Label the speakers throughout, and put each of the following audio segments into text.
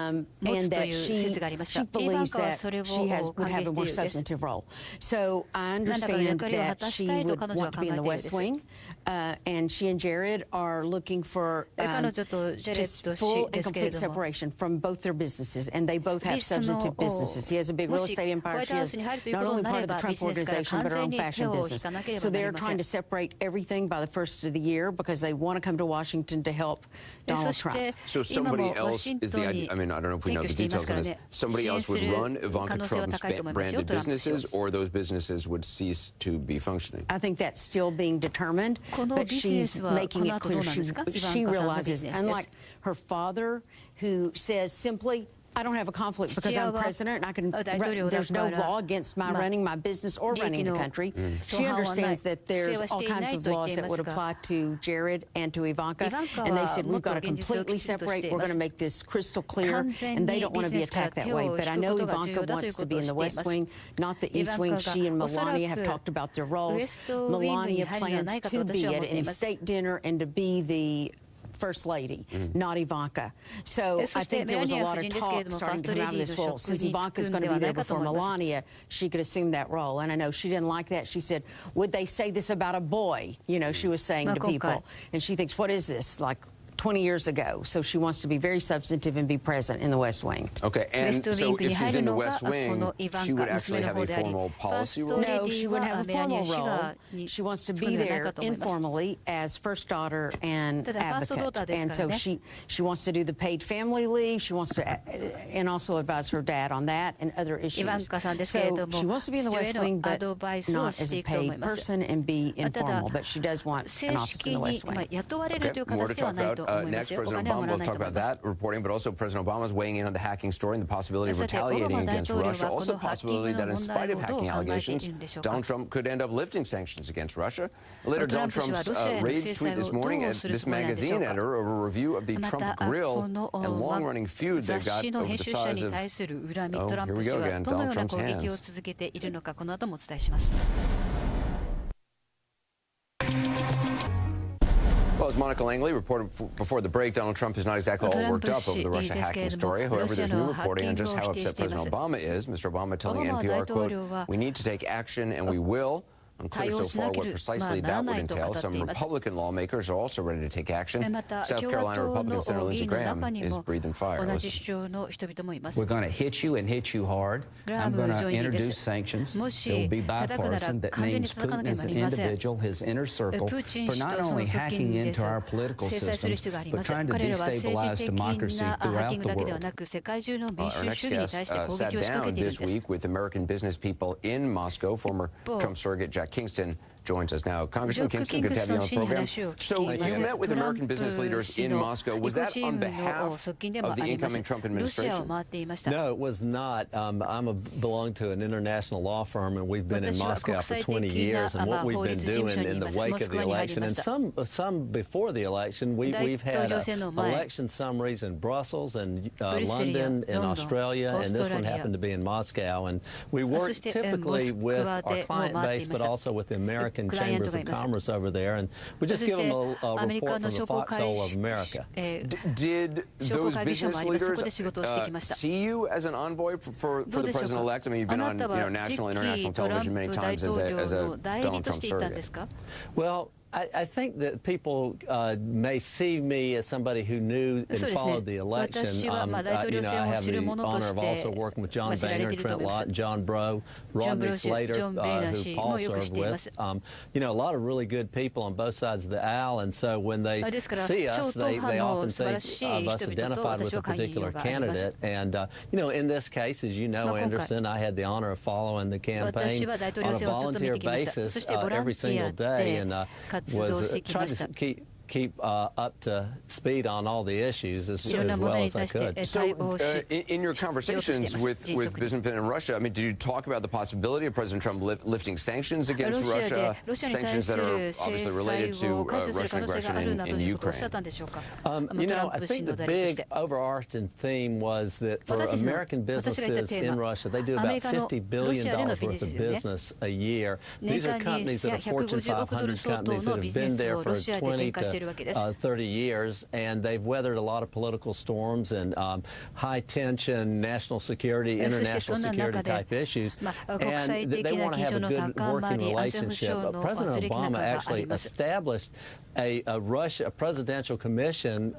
Speaker 1: and that she believes that she would have a more substantive role. So I understand that she would want to be in the West Wing, and she and Jared are looking for just full and complete separation from both their businesses, and they both have substantive businesses. He has a big real estate empire. She is not only part of the Trump organization, but her own fashion business. So they're trying to separate everything by the first of the year because they want to come to Washington to help Donald Trump.
Speaker 2: So somebody else is the idea. I mean, I don't know if we know the details on this. Somebody else would run Ivanka Trump's branded businesses, or those businesses would cease to be functioning?
Speaker 1: I think that's still being determined, but she's making it clear she realizes, unlike her father, who says simply, I don't have a conflict because I'm president and I can there's no law against my running my business or running the country. She understands that there's all kinds of laws that would apply to Jared and to Ivanka, and they said we've got to completely separate. We're going to make this crystal clear, and they don't want to be attacked that way. But I know Ivanka wants to be in the West Wing, not the East Wing. She and Melania have talked about their roles. Melania plans to be at any state dinner and to be the First Lady, not Ivanka. So I think there was a lot of talk starting to come out of this. Well, since Ivanka's going to be there before Melania, she could assume that role. And I know she didn't like that. She said, would they say this about a boy? You know, she was saying to people. And she thinks, what is this? Like 20 years ago. So she wants to be very substantive and be present in the West Wing.
Speaker 2: Okay, and so if she's in the West Wing, she would actually have a formal policy role?
Speaker 1: No, she wouldn't have a formal role. She wants to be there informally as first daughter and advocate. And so she wants to do the paid family leave. She wants to, and also advise her dad on that and other issues. So she wants to be in the West Wing, but not as a paid person and be informal. But she does want an office in the West Wing.
Speaker 2: Okay, more to talk about. Next, President Obama will talk about that reporting, but also President Obama is weighing in on the hacking story and the possibility of retaliating against Russia. Also the possibility that in spite of hacking allegations, Donald Trump could end up lifting sanctions against Russia. Later, Donald Trump's rage tweet this morning at this magazine editor over a review of the Trump grill and long-running feud they've got over the size of, oh, here we go again, Donald Trump's hands. Well, as Monica Langley reported before the break, Donald Trump is not exactly all worked up over the Russia hacking story. However, there's new reporting on just how upset President Obama is. Mr. Obama telling NPR, quote, we need to take action, and we will. Unclear so far what precisely that would entail. Some Republican lawmakers are also ready to take action. South Carolina Republican Senator Lindsey Graham is breathing fire.
Speaker 3: We're going to hit you and hit you hard. I'm going to introduce sanctions. It will be bipartisan. That names Putin as an individual, his inner circle, for not only hacking into our political systems, but trying to destabilize democracy throughout the world.
Speaker 2: Our next guest sat down this week with American business people in Moscow. Former Trump surrogate Jack Kingston joins us now. Congressman Kingston, good to have you on the program. So you met with American business leaders in Moscow. Was that on behalf of the incoming Trump administration?
Speaker 4: No, it was not. I belong to an international law firm, and we've been in Moscow for 20 years. And what we've been doing in the wake of the election, and some before the election, we've had election summaries in Brussels and London and Australia, and this one happened to be in Moscow. And we work typically with our client base, but also with the American Chambers of Commerce over there, and we just give them a report from the Foxhole of America.
Speaker 2: Did those business leaders see you as an envoy for the president-elect? I mean, you've been on national, international television many times as a Donald Trump surrogate.
Speaker 4: Well, I think that people may see me as somebody who knew and followed the election. I have the honor of also working with John Boehner, Trent Lott, and John Breaux, Rodney Slater, who Paul served with. A lot of really good people on both sides of the aisle, and so when they see us, they often think of us identified with a particular candidate. And, in this case, as you know, Anderson, I had the honor of following the campaign on a volunteer basis every single day, and was trying to keep up to speed on all the issues as well as I could.
Speaker 2: So in your conversations with businessmen in Russia, I mean, did you talk about the possibility of President Trump lifting sanctions against Russia, sanctions that are obviously related to Russian aggression in Ukraine?
Speaker 4: I think the big overarching theme was that for American businesses in Russia, they do about $50 billion worth of business a year. These are companies that are Fortune 500 companies that have been there for 20 to 30 years, and they've weathered a lot of political storms and high tension, national security, international security type issues, and they want to have a good working relationship. President Obama actually established a presidential commission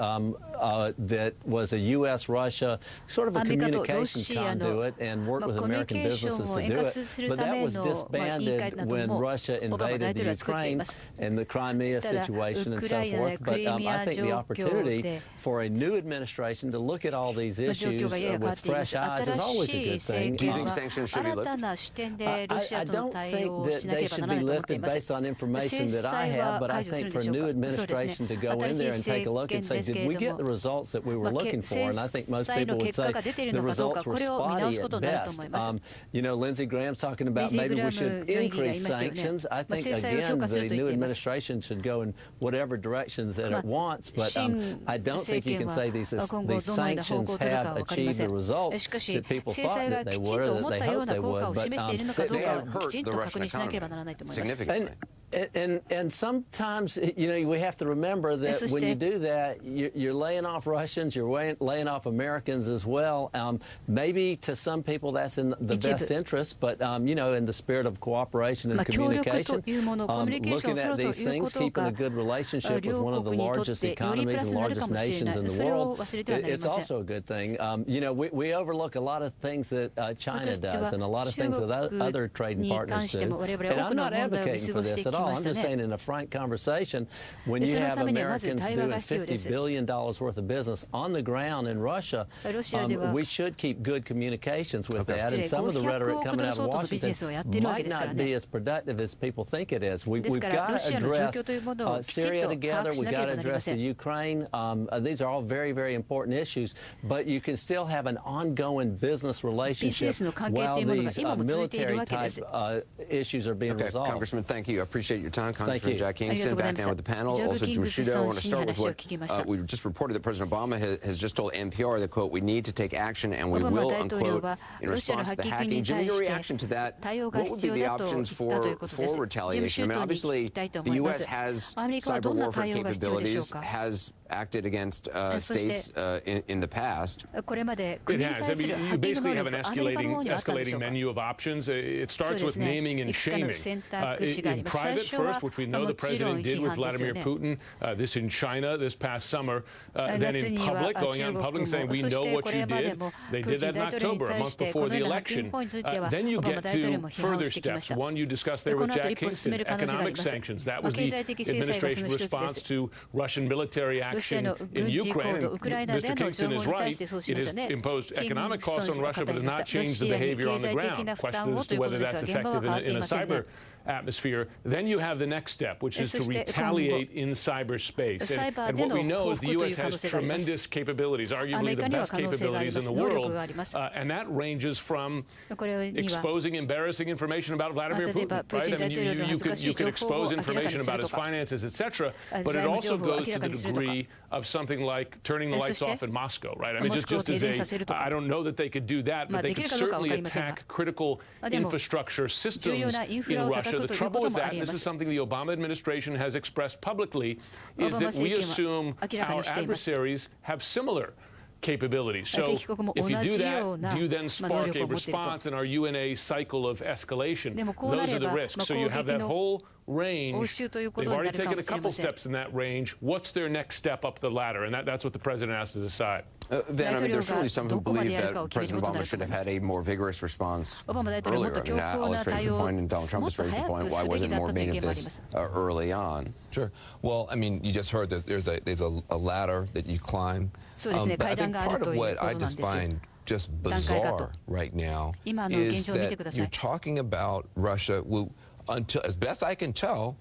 Speaker 4: that was a U.S.-Russia sort of a communications conduit and worked with American businesses to do it. But that was disbanded when Russia invaded the Ukraine and the Crimea situation and so forth. But I think the opportunity for a new administration to look at all these issues with fresh eyes is always a good thing.
Speaker 2: Do you think sanctions should be lifted?
Speaker 4: I don't think that they should be lifted based on information that I have, but I think for a new administration to go in there and take a look and say, did we get the results that we were looking for? And I think most people would say the results were spotty at best. You know, Lindsey Graham's talking about maybe we should increase sanctions. I think, again, the new administration should go in whatever directions that it wants, but I don't think you can say these sanctions have achieved the results that people thought that they would or that they hoped they would. But
Speaker 2: they have hurt the Russian economy significantly.
Speaker 4: And sometimes, you know, we have to remember that when you do that, you're laying off Russians, you're laying off Americans as well. Maybe to some people that's in the best interest, but, you know, in the spirit of cooperation and communication, looking at these things, keeping a good relationship with one of the largest economies and largest nations in the world, it's also a good thing. You know, we overlook a lot of things that China does and a lot of things that other trading partners do. And I'm not advocating for this at all. I'm just saying in a frank conversation, when you have Americans doing $50 billion worth of business on the ground in Russia, we should keep good communications with that. And some of the rhetoric coming out of Washington might not be as productive as people think it is. We've got to address Syria together. We've got to address the Ukraine. These are all very, very important issues. But you can still have an ongoing business relationship while these military-type issues are being resolved.
Speaker 2: Congressman, thank you. I appreciate your time. Congressman Jack Kingston back now with the panel. Also, Jim Sciutto, I want to start with what we just reported that President Obama has just told NPR that, quote, we need to take action and we will, unquote, in response to the hacking. Jimmy, your reaction to that, what would be the options for retaliation? I mean, obviously, the U.S. has cyber warfare capabilities, has acted against states in the past.
Speaker 5: It has. I mean, you basically have an escalating menu of options. It starts with naming and shaming. In private first, which we know the president did with Vladimir Putin, this in China this past summer, then in public, going out in public and saying, we know what you did. They did that in October, a month before the election. Then you get to further steps. One you discussed there with Jack Kingston, economic sanctions. That was the administration's response to Russian military action in Ukraine. And Mr. Kingston is right. It has imposed economic costs on Russia, but has not changed the behavior on the ground. Question as to whether that's effective in a cyber atmosphere. Then you have the next step, which is to retaliate in cyberspace. And what we know is the U.S. has tremendous capabilities, arguably the best capabilities in the world, and that ranges from exposing embarrassing information about Vladimir Putin, right? I mean, you could expose information about his finances, etc., but it also goes to the degree of something like turning the lights off in Moscow, right? I mean, just as I don't know that they could do that, but they could certainly attack critical infrastructure systems in Russia. The trouble with that, and this is something the Obama administration has expressed publicly, is that we assume our adversaries have similar capabilities. So if you do that, do you then spark a response, and are you in a cycle of escalation? Those are the risks. So you have that whole range. They've already taken a couple steps in that range. What's their next step up the ladder? And that's what the president has to decide.
Speaker 2: Van, I mean, there's certainly some who believe that President Obama should have had a more vigorous response earlier. I mean, Alice raised the point, and Donald Trump has raised the point. Why wasn't more made of this early on?
Speaker 6: Sure. Well, I mean, you just heard that there's a ladder that you climb. But I think part of what I just find just bizarre right now is that you're talking about Russia, who, until, as best I can tell,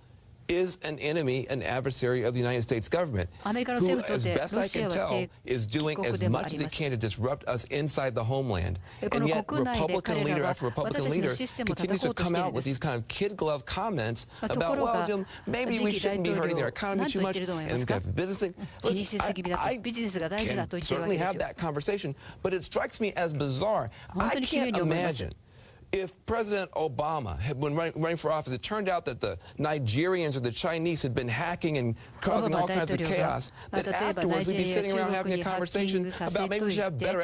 Speaker 6: is an enemy, an adversary of the United States government, who, as best I can tell, is doing as much as it can to disrupt us inside the homeland. And yet, Republican leader after Republican leader continues to come out with these kind of kid-glove comments about, well, maybe we shouldn't be hurting their economy too much, and we've got business. Listen, I can certainly have that conversation, but it strikes me as bizarre. I can't imagine if President Obama had been running for office, it turned out that the Nigerians or the Chinese had been hacking and causing all kinds of chaos, then afterwards we'd be sitting around having a conversation about maybe we should have better